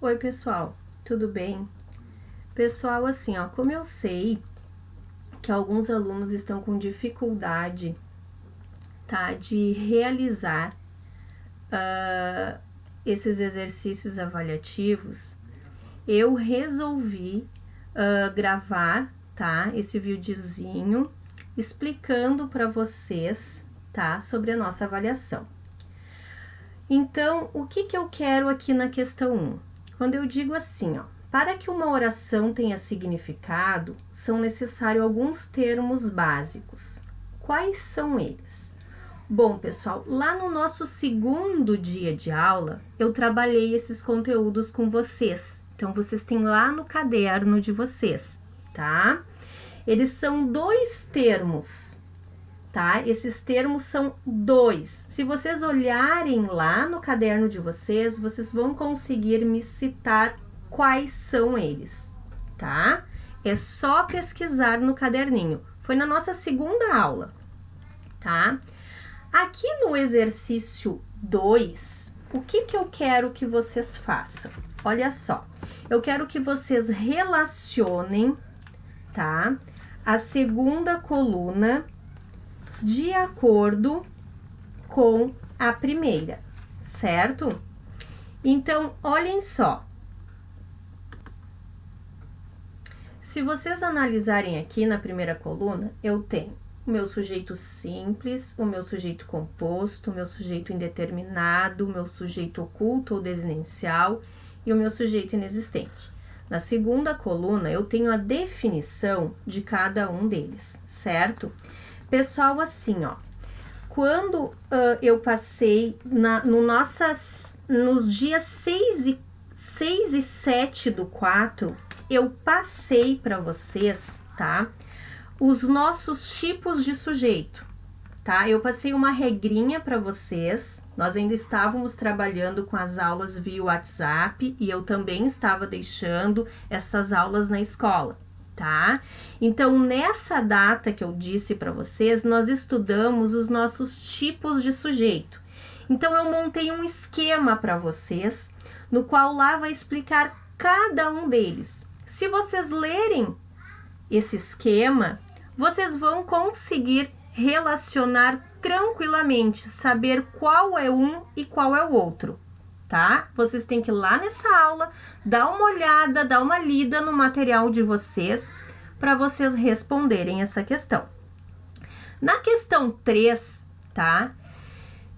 Oi, pessoal, tudo bem? Pessoal, assim, ó, como eu sei que alguns alunos estão com dificuldade, tá, de realizar esses exercícios avaliativos, eu resolvi gravar, tá, esse videozinho explicando para vocês, tá, sobre a nossa avaliação. Então, o que eu quero aqui na questão 1? Quando eu digo assim, ó, para que uma oração tenha significado, são necessários alguns termos básicos. Quais são eles? Bom, pessoal, lá no nosso segundo dia de aula, eu trabalhei esses conteúdos com vocês. Então, vocês têm lá no caderno de vocês, tá? Eles são 2 termos, tá? Esses termos são 2. Se vocês olharem lá no caderno de vocês, vocês vão conseguir me citar quais são eles, tá? É só pesquisar no caderninho. Foi na nossa segunda aula, tá? Aqui no exercício 2, o que eu quero que vocês façam? Olha só, eu quero que vocês relacionem, tá? A segunda coluna de acordo com a primeira, certo? Então, olhem só. Se vocês analisarem aqui na primeira coluna, eu tenho o meu sujeito simples, o meu sujeito composto, o meu sujeito indeterminado, o meu sujeito oculto ou desinencial e o meu sujeito inexistente. Na segunda coluna, eu tenho a definição de cada um deles, certo? Pessoal, assim, ó, quando eu passei nos dias 6 e 7 do 4, eu passei para vocês, tá? Os nossos tipos de sujeito, tá? Eu passei uma regrinha para vocês. Nós ainda estávamos trabalhando com as aulas via WhatsApp e eu também estava deixando essas aulas na escola, tá? Então, nessa data que eu disse para vocês, nós estudamos os nossos tipos de sujeito. Então, eu montei um esquema para vocês, no qual lá vai explicar cada um deles. Se vocês lerem esse esquema, vocês vão conseguir relacionar tranquilamente, saber qual é um e qual é o outro, tá? Vocês têm que ir lá nessa aula, dar uma olhada, dar uma lida no material de vocês, para vocês responderem essa questão. Na questão 3, tá?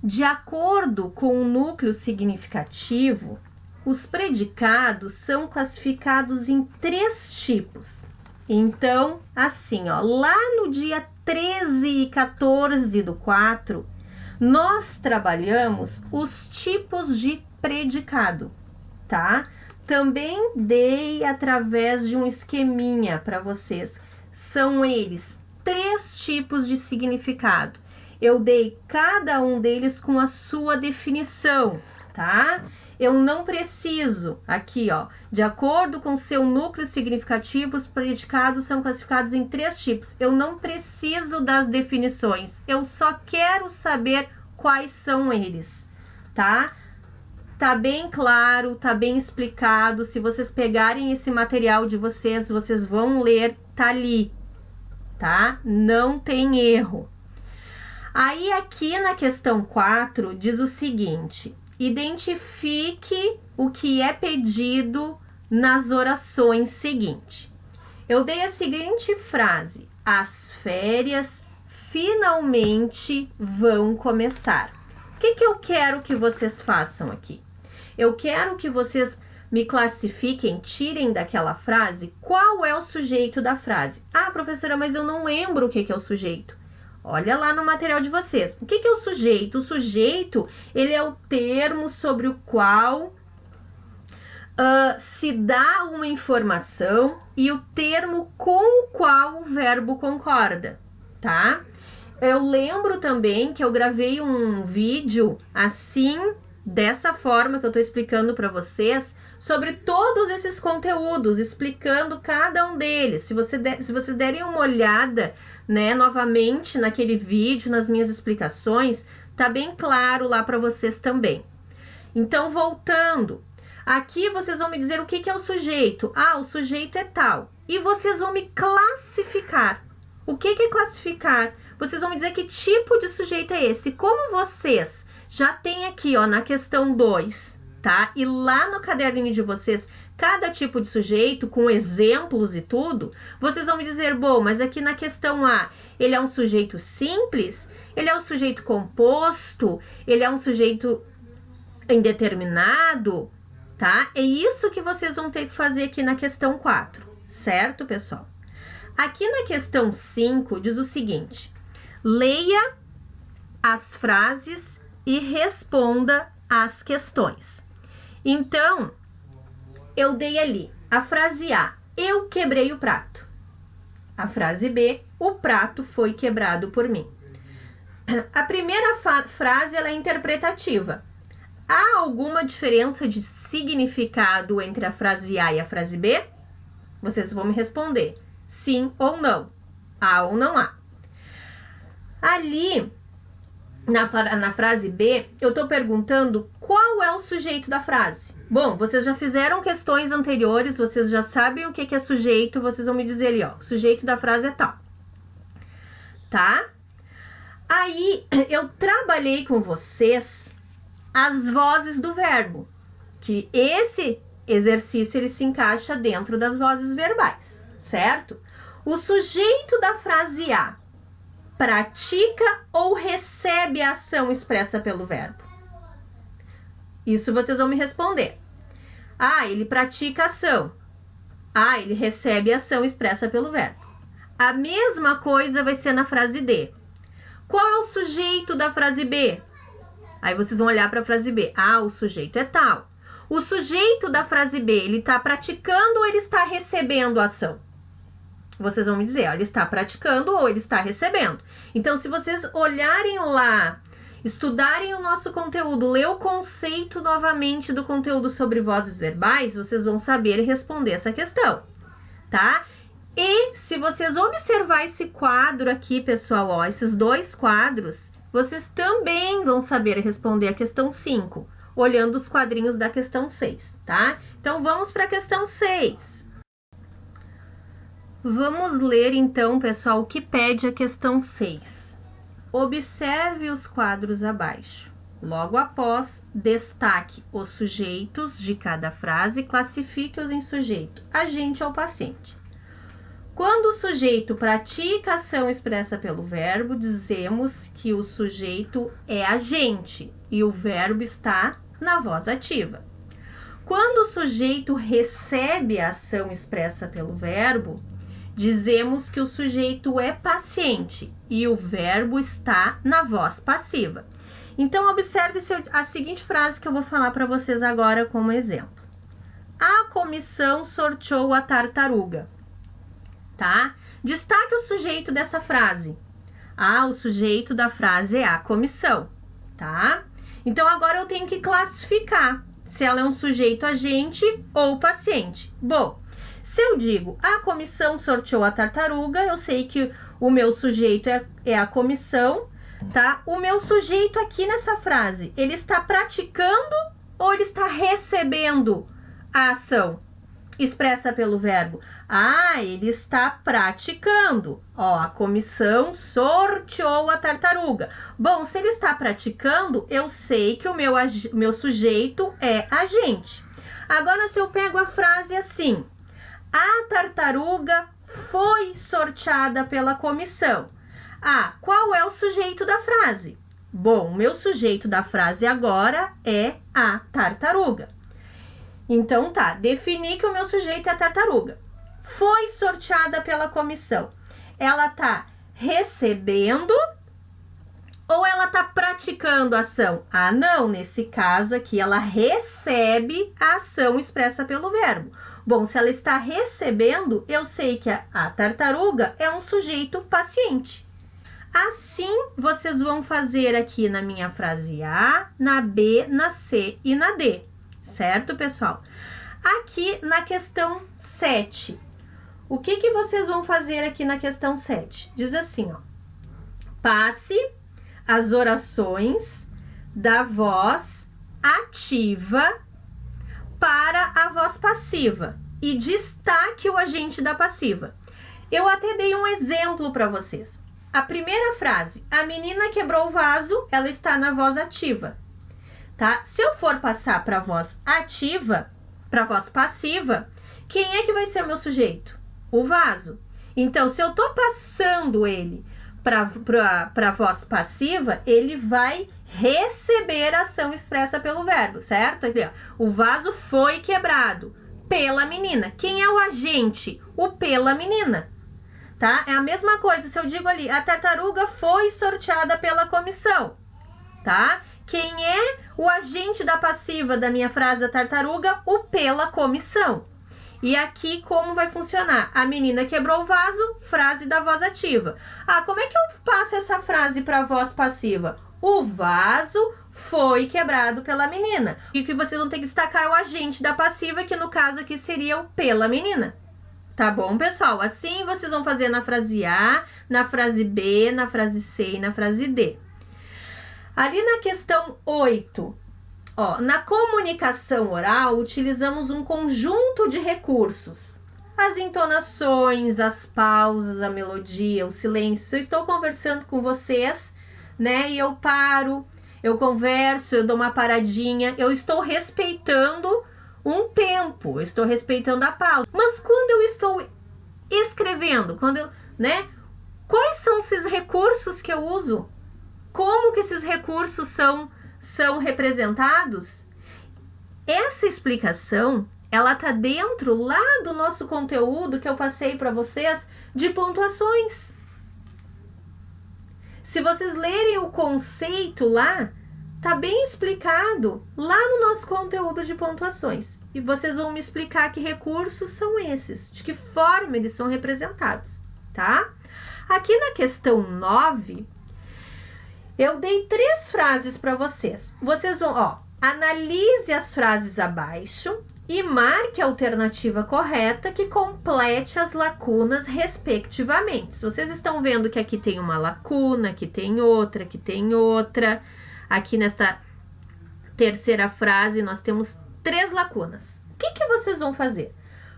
De acordo com o núcleo significativo, os predicados são classificados em 3 tipos. Então, assim, ó, lá no dia 13 e 14 do 4, nós trabalhamos os tipos de predicado, tá? Também dei através de um esqueminha para vocês. São eles 3 tipos de significado. Eu dei cada um deles com a sua definição, tá? Eu não preciso, aqui ó, de acordo com seu núcleo significativo, os predicados são classificados em 3 tipos. Eu não preciso das definições, eu só quero saber quais são eles, tá? Tá bem claro, tá bem explicado. Se vocês pegarem esse material de vocês, vocês vão ler, tá ali, tá? Não tem erro. Aí aqui na questão 4 diz o seguinte: identifique o que é pedido nas orações seguintes. Eu dei a seguinte frase: as férias finalmente vão começar. O que eu quero que vocês façam aqui? Eu quero que vocês me classifiquem, tirem daquela frase qual é o sujeito da frase. Ah, professora, mas eu não lembro o que é o sujeito. Olha lá no material de vocês. O que é o sujeito? O sujeito, ele é o termo sobre o qual se dá uma informação e o termo com o qual o verbo concorda, tá? Eu lembro também que eu gravei um vídeo assim, dessa forma que eu tô explicando para vocês, sobre todos esses conteúdos, explicando cada um deles. Se vocês derem uma olhada, né, novamente naquele vídeo, nas minhas explicações, tá bem claro lá para vocês também. Então, voltando, Aqui vocês vão me dizer o que é o sujeito. Ah, o sujeito é tal. E vocês vão me classificar. O que é classificar? Vocês vão me dizer que tipo de sujeito é esse. Como vocês já têm aqui, ó, na questão 2, tá? E lá no caderninho de vocês, cada tipo de sujeito, com exemplos e tudo, vocês vão me dizer, bom, mas aqui na questão A, ele é um sujeito simples? Ele é um sujeito composto? Ele é um sujeito indeterminado? Tá? É isso que vocês vão ter que fazer aqui na questão 4, certo, pessoal? Aqui na questão 5 diz o seguinte: leia as frases e responda as questões. Então, eu dei ali a frase A, eu quebrei o prato. A frase B, o prato foi quebrado por mim. A primeira frase ela é interpretativa. Há alguma diferença de significado entre a frase A e a frase B? Vocês vão me responder sim ou não. Há ou não há. Ali, na frase B, eu estou perguntando qual é o sujeito da frase. Bom, vocês já fizeram questões anteriores, vocês já sabem o que é sujeito, vocês vão me dizer ali, ó, o sujeito da frase é tal. Tá? Aí, eu trabalhei com vocês as vozes do verbo, que esse exercício ele se encaixa dentro das vozes verbais, certo? O sujeito da frase A pratica ou recebe a ação expressa pelo verbo? Isso vocês vão me responder. Ah, ele pratica a ação. Ah, ele recebe a ação expressa pelo verbo. A mesma coisa vai ser na frase D. Qual é o sujeito da frase B? Aí vocês vão olhar para a frase B. Ah, o sujeito é tal. O sujeito da frase B, ele está praticando ou ele está recebendo a ação? Vocês vão me dizer, ó, ele está praticando ou ele está recebendo. Então, se vocês olharem lá, estudarem o nosso conteúdo, ler o conceito novamente do conteúdo sobre vozes verbais, vocês vão saber responder essa questão, tá? E se vocês observar esse quadro aqui, pessoal, ó, esses dois quadros, vocês também vão saber responder a questão 5, olhando os quadrinhos da questão 6, tá? Então, vamos para a questão 6. Vamos ler, então, pessoal, o que pede a questão 6. Observe os quadros abaixo. Logo após, destaque os sujeitos de cada frase e classifique-os em sujeito, agente ou paciente. Quando o sujeito pratica a ação expressa pelo verbo, dizemos que o sujeito é agente e o verbo está na voz ativa. Quando o sujeito recebe a ação expressa pelo verbo, dizemos que o sujeito é paciente e o verbo está na voz passiva. Então, observe a seguinte frase que eu vou falar para vocês agora como exemplo. A comissão sorteou a tartaruga. Tá? Destaque o sujeito dessa frase. Ah, o sujeito da frase é a comissão, tá? Então, agora eu tenho que classificar se ela é um sujeito agente ou paciente. Bom, se eu digo a comissão sorteou a tartaruga, eu sei que o meu sujeito é a comissão, tá? O meu sujeito aqui nessa frase, ele está praticando ou ele está recebendo a ação expressa pelo verbo? Ah, ele está praticando. Ó, a comissão sorteou a tartaruga. Bom, se ele está praticando, eu sei que o meu sujeito é agente. Agora, se eu pego a frase assim, a tartaruga foi sorteada pela comissão. Ah, qual é o sujeito da frase? Bom, o meu sujeito da frase agora é a tartaruga. Então tá, defini que o meu sujeito é a tartaruga. Foi sorteada pela comissão. Ela tá recebendo ou ela tá praticando a ação? Ah, não, nesse caso aqui ela recebe a ação expressa pelo verbo. Bom, se ela está recebendo, eu sei que a tartaruga é um sujeito paciente. Assim, vocês vão fazer aqui na minha frase A, na B, na C e na D. Certo, pessoal? Aqui na questão 7, o que vocês vão fazer aqui na questão 7? Diz assim, ó. Passe as orações da voz ativa para a voz passiva e destaque o agente da passiva. Eu até dei um exemplo para vocês. A primeira frase, a menina quebrou o vaso, ela está na voz ativa, tá? Se eu for passar para a voz ativa, para a voz passiva, quem é que vai ser o meu sujeito? O vaso. Então, se eu tô passando ele para a voz passiva, ele vai receber a ação expressa pelo verbo, certo? Aqui, ó. O vaso foi quebrado pela menina. Quem é o agente? O pela menina. Tá? É a mesma coisa se eu digo ali, a tartaruga foi sorteada pela comissão, tá? Quem é o agente da passiva da minha frase da tartaruga? O pela comissão. E aqui como vai funcionar? A menina quebrou o vaso, frase da voz ativa. Ah, como é que eu passo essa frase para a voz passiva? O vaso foi quebrado pela menina. E o que vocês vão ter que destacar é o agente da passiva, que no caso aqui seria o pela menina. Tá bom, pessoal? Assim vocês vão fazer na frase A, na frase B, na frase C e na frase D. Ali na questão 8, ó, na comunicação oral, utilizamos um conjunto de recursos. As entonações, as pausas, a melodia, o silêncio. Eu estou conversando com vocês, né? E eu paro, eu converso, eu dou uma paradinha, eu estou respeitando um tempo, eu estou respeitando a pausa. Mas quando eu estou escrevendo, né? Quais são esses recursos que eu uso? Como que esses recursos são representados? Essa explicação, ela tá dentro lá do nosso conteúdo que eu passei para vocês de pontuações. Se vocês lerem o conceito lá, tá bem explicado lá no nosso conteúdo de pontuações. E vocês vão me explicar que recursos são esses, de que forma eles são representados, tá? Aqui na questão 9, eu dei 3 frases para vocês. Vocês vão, ó, analise as frases abaixo e marque a alternativa correta que complete as lacunas respectivamente. Vocês estão vendo que aqui tem uma lacuna, aqui tem outra, aqui tem outra. Aqui nesta terceira frase nós temos 3 lacunas. O que vocês vão fazer?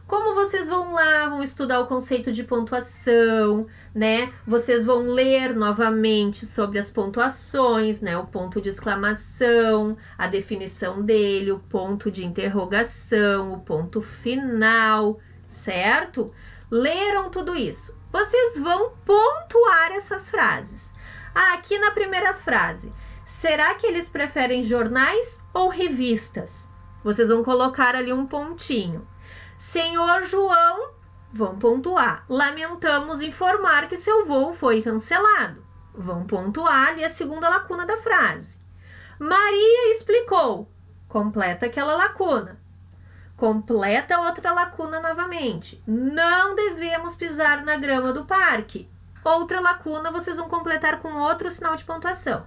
Como vocês vão lá, vão estudar o conceito de pontuação, né? Vocês vão ler novamente sobre as pontuações, né? O ponto de exclamação, a definição dele, o ponto de interrogação, o ponto final, certo? Leram tudo isso. Vocês vão pontuar essas frases. Ah, aqui na primeira frase, será que eles preferem jornais ou revistas? Vocês vão colocar ali um pontinho. Senhor João, vão pontuar. Lamentamos informar que seu voo foi cancelado. Vão pontuar ali a segunda lacuna da frase. Maria explicou. Completa aquela lacuna. Completa outra lacuna novamente. Não devemos pisar na grama do parque. Outra lacuna vocês vão completar com outro sinal de pontuação.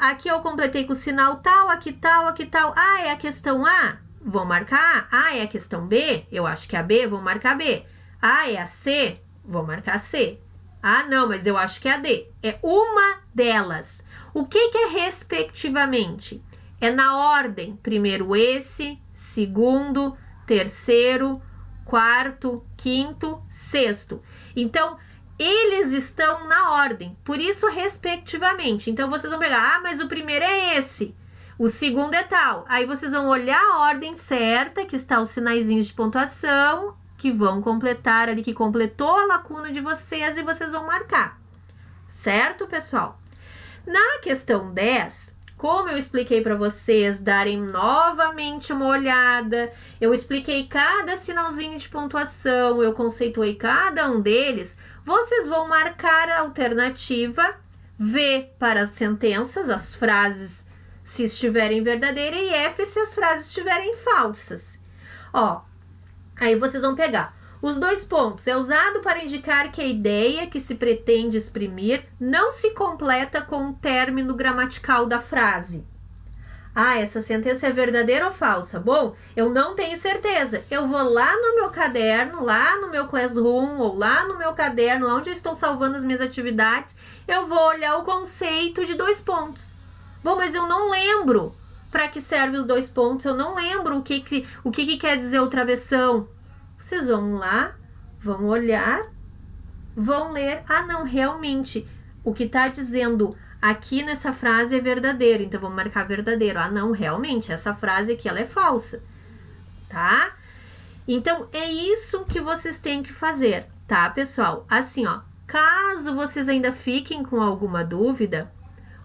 Aqui eu completei com o sinal tal, aqui tal, aqui tal. Ah, é a questão A? Vou marcar A. Ah, é a questão B? Eu acho que é a B, vou marcar B. Ah, é a C? Vou marcar C. Ah, não, mas eu acho que é a D. É uma delas. O que é respectivamente? É na ordem. Primeiro esse, segundo, terceiro, quarto, quinto, sexto. Então, eles estão na ordem. Por isso, respectivamente. Então, vocês vão pegar, mas o primeiro é esse. O segundo é tal. Aí vocês vão olhar a ordem certa, que está os sinaizinhos de pontuação, que vão completar ali, que completou a lacuna de vocês e vocês vão marcar. Certo, pessoal? Na questão 10, como eu expliquei para vocês darem novamente uma olhada, eu expliquei cada sinalzinho de pontuação, eu conceituei cada um deles, vocês vão marcar a alternativa V para as sentenças, as frases se estiverem verdadeiras, e F se as frases estiverem falsas. Ó, aí vocês vão pegar os 2 pontos. É usado para indicar que a ideia que se pretende exprimir não se completa com o término gramatical da frase. Ah, essa sentença é verdadeira ou falsa? Bom, eu não tenho certeza. Eu vou lá no meu caderno, lá no meu Classroom, ou lá no meu caderno, lá onde eu estou salvando as minhas atividades, eu vou olhar o conceito de 2 pontos. Bom, mas eu não lembro Para que serve os 2 pontos? Eu não lembro o que quer dizer o travessão. Vocês vão lá, vão olhar, vão ler. Ah, não, realmente, o que está dizendo aqui nessa frase é verdadeiro. Então, vamos marcar verdadeiro. Ah, não, realmente, essa frase aqui ela é falsa, tá? Então, é isso que vocês têm que fazer, tá, pessoal? Assim, ó, caso vocês ainda fiquem com alguma dúvida,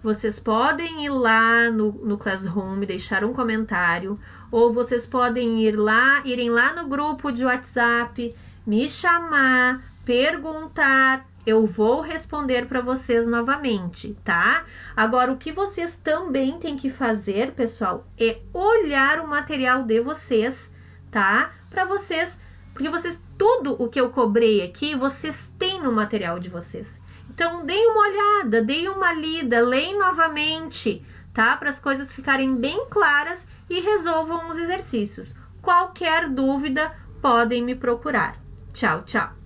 vocês podem ir lá no Classroom, deixar um comentário, ou vocês podem irem lá no grupo de WhatsApp, me chamar, perguntar, eu vou responder para vocês novamente, tá? Agora, o que vocês também têm que fazer, pessoal, é olhar o material de vocês, tá? Para vocês, porque tudo o que eu cobrei aqui, vocês têm no material de vocês. Então, deem uma olhada, deem uma lida, leem novamente, tá? Para as coisas ficarem bem claras e resolvam os exercícios. Qualquer dúvida, podem me procurar. Tchau, tchau!